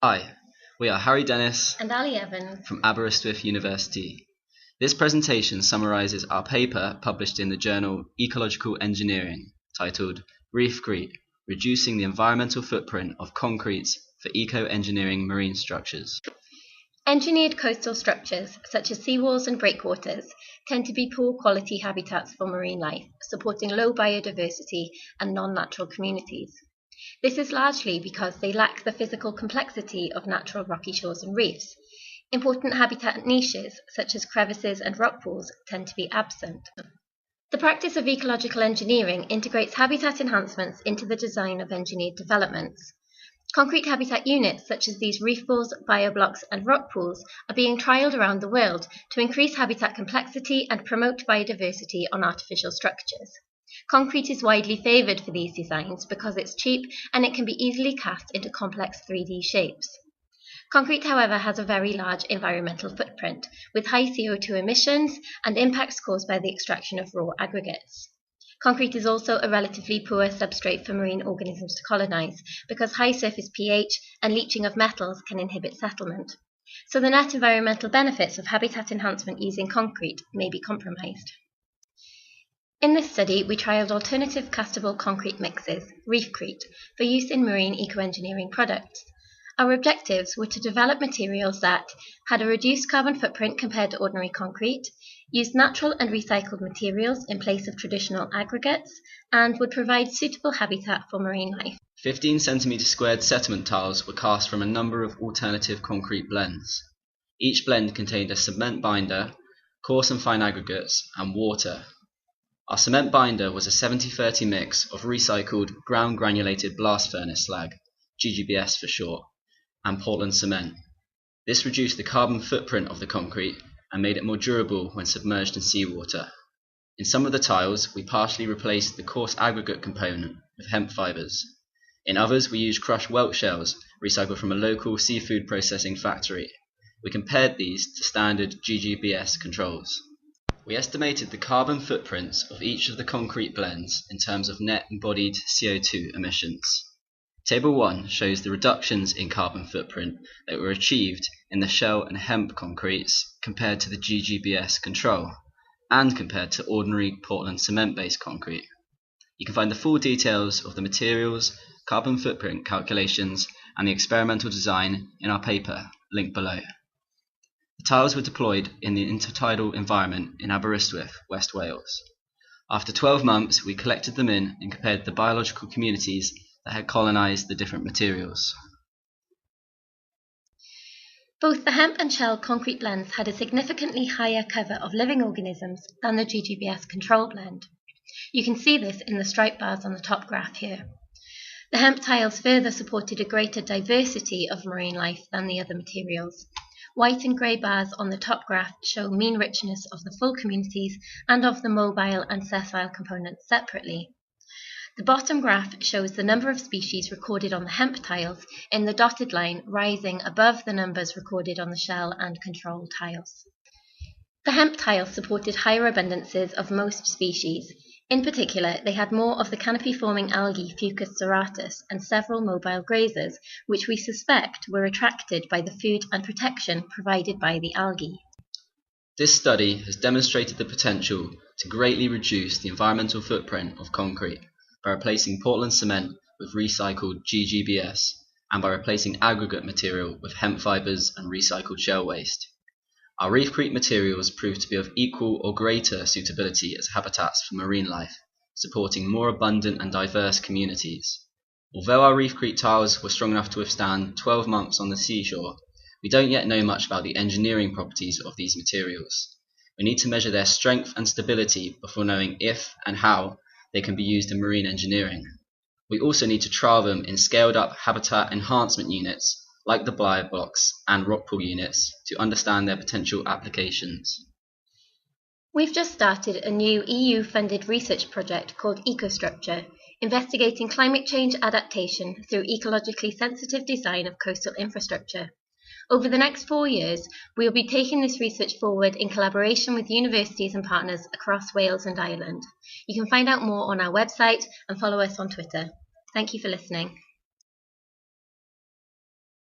Hi, we are Harry Dennis and Ali Evans from Aberystwyth University. This presentation summarises our paper published in the journal Ecological Engineering, titled Reefcrete, Reducing the Environmental Footprint of Concrete for Eco-Engineering Marine Structures. Engineered coastal structures, such as seawalls and breakwaters, tend to be poor quality habitats for marine life, supporting low biodiversity and non-natural communities. This is largely because they lack the physical complexity of natural rocky shores and reefs. Important habitat niches, such as crevices and rock pools, tend to be absent. The practice of ecological engineering integrates habitat enhancements into the design of engineered developments. Concrete habitat units such as these reef balls, bioblocks and rock pools are being trialled around the world to increase habitat complexity and promote biodiversity on artificial structures. Concrete is widely favoured for these designs because it's cheap and it can be easily cast into complex 3D shapes. Concrete, however, has a very large environmental footprint, with high CO2 emissions and impacts caused by the extraction of raw aggregates. Concrete is also a relatively poor substrate for marine organisms to colonise, because high surface pH and leaching of metals can inhibit settlement. So the net environmental benefits of habitat enhancement using concrete may be compromised. In this study, we trialled alternative castable concrete mixes, Reefcrete, for use in marine eco-engineering products. Our objectives were to develop materials that had a reduced carbon footprint compared to ordinary concrete, used natural and recycled materials in place of traditional aggregates, and would provide suitable habitat for marine life. 15 cm squared settlement tiles were cast from a number of alternative concrete blends. Each blend contained a cement binder, coarse and fine aggregates, and water. Our cement binder was a 70-30 mix of recycled ground granulated blast furnace slag, GGBS for short, and Portland cement. This reduced the carbon footprint of the concrete and made it more durable when submerged in seawater. In some of the tiles, we partially replaced the coarse aggregate component with hemp fibres. In others, we used crushed whelk shells recycled from a local seafood processing factory. We compared these to standard GGBS controls. We estimated the carbon footprints of each of the concrete blends in terms of net embodied CO2 emissions. Table 1 shows the reductions in carbon footprint that were achieved in the shell and hemp concretes compared to the GGBS control, and compared to ordinary Portland cement-based concrete. You can find the full details of the materials, carbon footprint calculations, and the experimental design in our paper, linked below. The tiles were deployed in the intertidal environment in Aberystwyth, West Wales. After 12 months, we collected them in and compared the biological communities that had colonised the different materials. Both the hemp and shell concrete blends had a significantly higher cover of living organisms than the GGBS control blend. You can see this in the stripe bars on the top graph here. The hemp tiles further supported a greater diversity of marine life than the other materials. White and grey bars on the top graph show mean richness of the full communities and of the mobile and sessile components separately. The bottom graph shows the number of species recorded on the hemp tiles in the dotted line rising above the numbers recorded on the shell and control tiles. The hemp tiles supported higher abundances of most species. In particular, they had more of the canopy-forming algae Fucus serratus and several mobile grazers, which we suspect were attracted by the food and protection provided by the algae. This study has demonstrated the potential to greatly reduce the environmental footprint of concrete by replacing Portland cement with recycled GGBS and by replacing aggregate material with hemp fibres and recycled shell waste. Our Reefcrete materials proved to be of equal or greater suitability as habitats for marine life, supporting more abundant and diverse communities. Although our Reefcrete tiles were strong enough to withstand 12 months on the seashore, we don't yet know much about the engineering properties of these materials. We need to measure their strength and stability before knowing if and how they can be used in marine engineering. We also need to trial them in scaled-up habitat enhancement units like the bioblocks and rock pool units to understand their potential applications. We've just started a new EU-funded research project called EcoStructure, investigating climate change adaptation through ecologically sensitive design of coastal infrastructure. Over the next 4 years, we will be taking this research forward in collaboration with universities and partners across Wales and Ireland. You can find out more on our website and follow us on Twitter. Thank you for listening.